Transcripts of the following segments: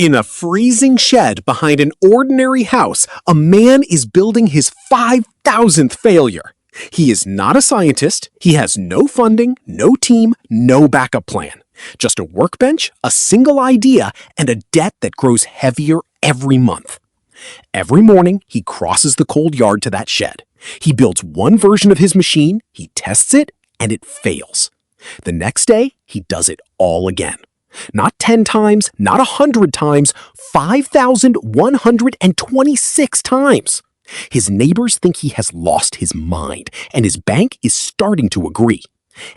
In a freezing shed behind an ordinary house, a man is building his 5,000th failure. He is not a scientist, he has no funding, no team, no backup plan. Just a workbench, a single idea, and a debt that grows heavier every month. Every morning, he crosses the cold yard to that shed. He builds one version of his machine, he tests it, and it fails. The next day, he does it all again. Not 10 times, not 100 times, 5,126 times. His neighbors think he has lost his mind, and his bank is starting to agree.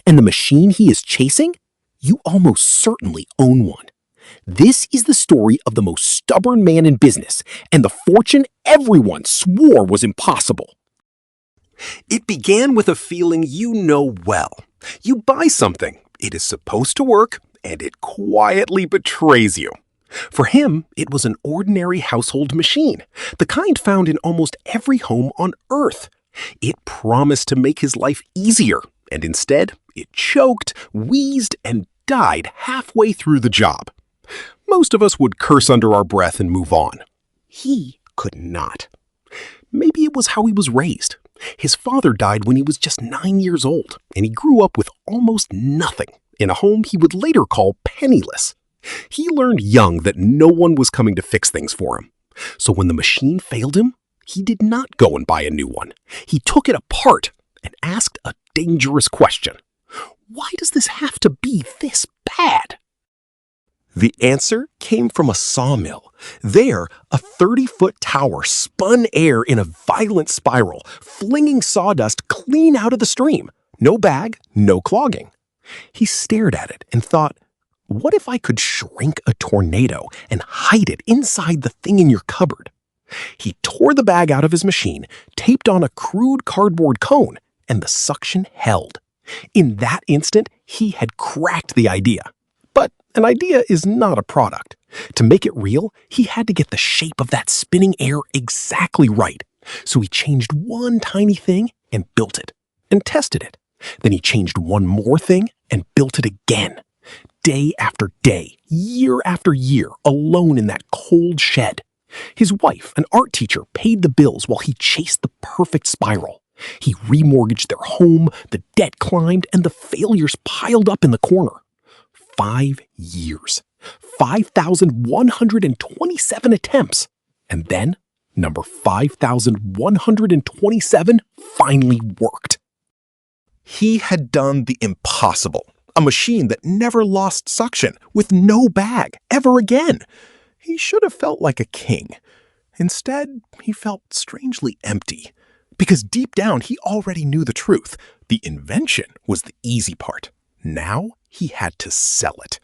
And the machine he is chasing? You almost certainly own one. This is the story of the most stubborn man in business, and the fortune everyone swore was impossible. It began with a feeling you know well. You buy something, it is supposed to work, and it quietly betrays you. For him, it was an ordinary household machine, the kind found in almost every home on Earth. It promised to make his life easier, and instead, it choked, wheezed, and died halfway through the job. Most of us would curse under our breath and move on. He could not. Maybe it was how he was raised. His father died when he was just 9 years old, and he grew up with almost nothing in a home he would later call penniless. He learned young that no one was coming to fix things for him. So when the machine failed him, he did not go and buy a new one. He took it apart and asked a dangerous question. Why does this have to be this bad? The answer came from a sawmill. There, a 30-foot tower spun air in a violent spiral, flinging sawdust clean out of the stream. No bag, no clogging. He stared at it and thought, what if I could shrink a tornado and hide it inside the thing in your cupboard? He tore the bag out of his machine, taped on a crude cardboard cone, and the suction held. In that instant, he had cracked the idea. But an idea is not a product. To make it real, he had to get the shape of that spinning air exactly right. So he changed one tiny thing and built it, and tested it. Then he changed one more thing and built it again. Day after day, year after year, alone in that cold shed. His wife, an art teacher, paid the bills while he chased the perfect spiral. He remortgaged their home, the debt climbed, and the failures piled up in the corner. 5 years. 5,127 attempts. And then, number 5,127 finally worked. He had done the impossible. A machine that never lost suction, with no bag, ever again. He should have felt like a king. Instead, he felt strangely empty. Because deep down, he already knew the truth. The invention was the easy part. Now, he had to sell it.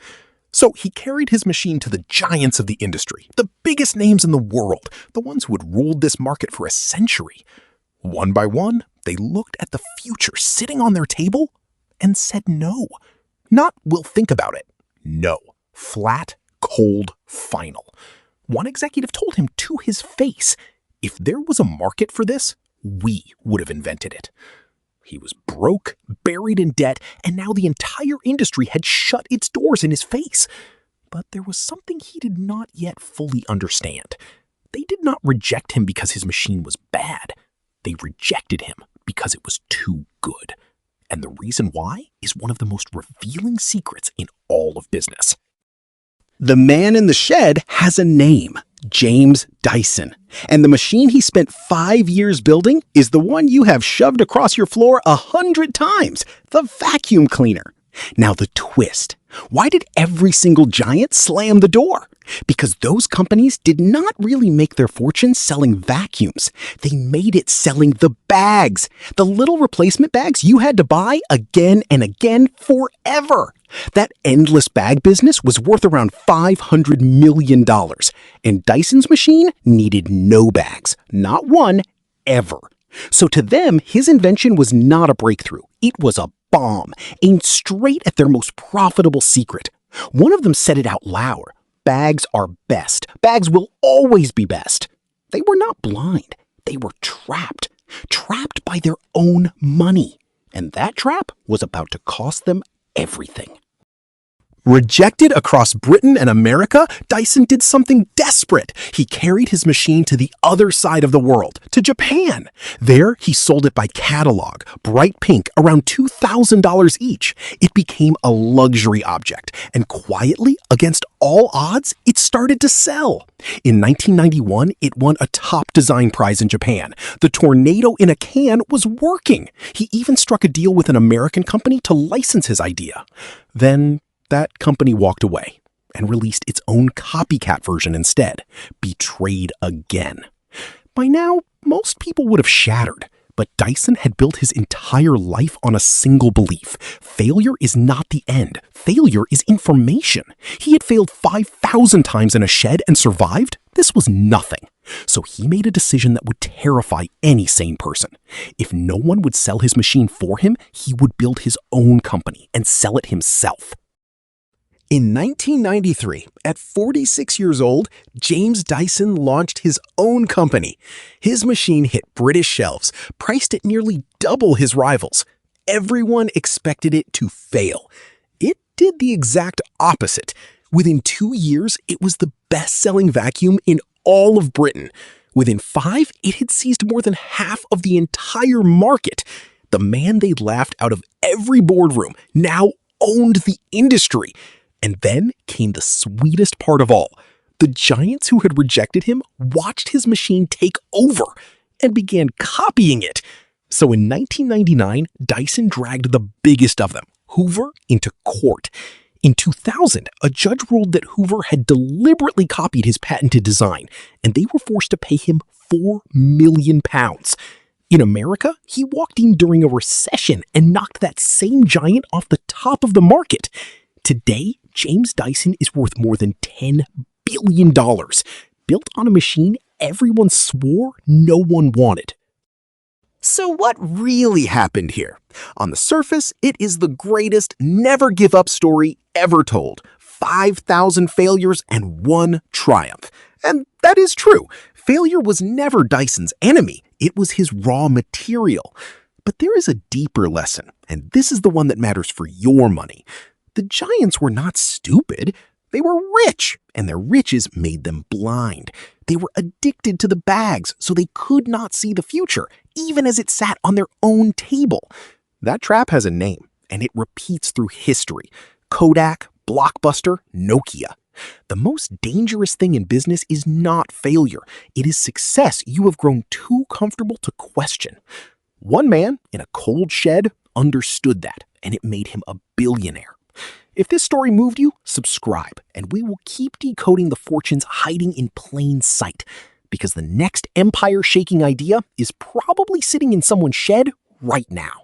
So he carried his machine to the giants of the industry, the biggest names in the world, the ones who had ruled this market for a century. One by one, they looked at the future sitting on their table and said no. Not, we'll think about it. No. Flat, cold, final. One executive told him to his face, if there was a market for this, we would have invented it. He was broke, buried in debt, and now the entire industry had shut its doors in his face. But there was something he did not yet fully understand. They did not reject him because his machine was bad. They rejected him because it was too good. And the reason why is one of the most revealing secrets in all of business. The man in the shed has a name, James Dyson. And the machine he spent 5 years building is the one you have shoved across your floor 100 times, the vacuum cleaner. Now the twist. Why did every single giant slam the door? Because those companies did not really make their fortune selling vacuums. They made it selling the bags. The little replacement bags you had to buy again and again forever. That endless bag business was worth around $500 million. And Dyson's machine needed no bags. Not one, ever. So to them, his invention was not a breakthrough. It was a bomb, aimed straight at their most profitable secret. One of them said it out loud. Bags are best. Bags will always be best. They were not blind. They were trapped. Trapped by their own money. And that trap was about to cost them everything. Rejected across Britain and America, Dyson did something desperate. He carried his machine to the other side of the world, to Japan. There, he sold it by catalog, bright pink, around $2,000 each. It became a luxury object, and quietly, against all odds, it started to sell. In 1991, it won a top design prize in Japan. The tornado in a can was working. He even struck a deal with an American company to license his idea. Then, that company walked away and released its own copycat version instead, Betrayed again. By now, most people would have shattered, but Dyson had built his entire life on a single belief. Failure is not the end. Failure is information. He had failed 5,000 times in a shed and survived. This was nothing. So he made a decision that would terrify any sane person. If no one would sell his machine for him, he would build his own company and sell it himself. In 1993, at 46 years old, James Dyson launched his own company. His machine hit British shelves, priced at nearly double his rivals. Everyone expected it to fail. It did the exact opposite. Within 2 years, it was the best-selling vacuum in all of Britain. Within 5, it had seized more than half of the entire market. The man they'd laughed out of every boardroom now owned the industry. And then came the sweetest part of all. The giants who had rejected him watched his machine take over and began copying it. So in 1999, Dyson dragged the biggest of them, Hoover, into court. In 2000, a judge ruled that Hoover had deliberately copied his patented design, and they were forced to pay him £4 million. In America, he walked in during a recession and knocked that same giant off the top of the market. Today, James Dyson is worth more than $10 billion, built on a machine everyone swore no one wanted. So what really happened here? On the surface, it is the greatest never-give-up story ever told. 5,000 failures and 1 triumph. And that is true. Failure was never Dyson's enemy. It was his raw material. But there is a deeper lesson, and this is the one that matters for your money. The giants were not stupid. They were rich, and their riches made them blind. They were addicted to the bags, so they could not see the future, even as it sat on their own table. That trap has a name, and it repeats through history. Kodak, Blockbuster, Nokia. The most dangerous thing in business is not failure. It is success you have grown too comfortable to question. One man in a cold shed understood that, and it made him a billionaire. If this story moved you, subscribe, and we will keep decoding the fortunes hiding in plain sight, because the next empire-shaking idea is probably sitting in someone's shed right now.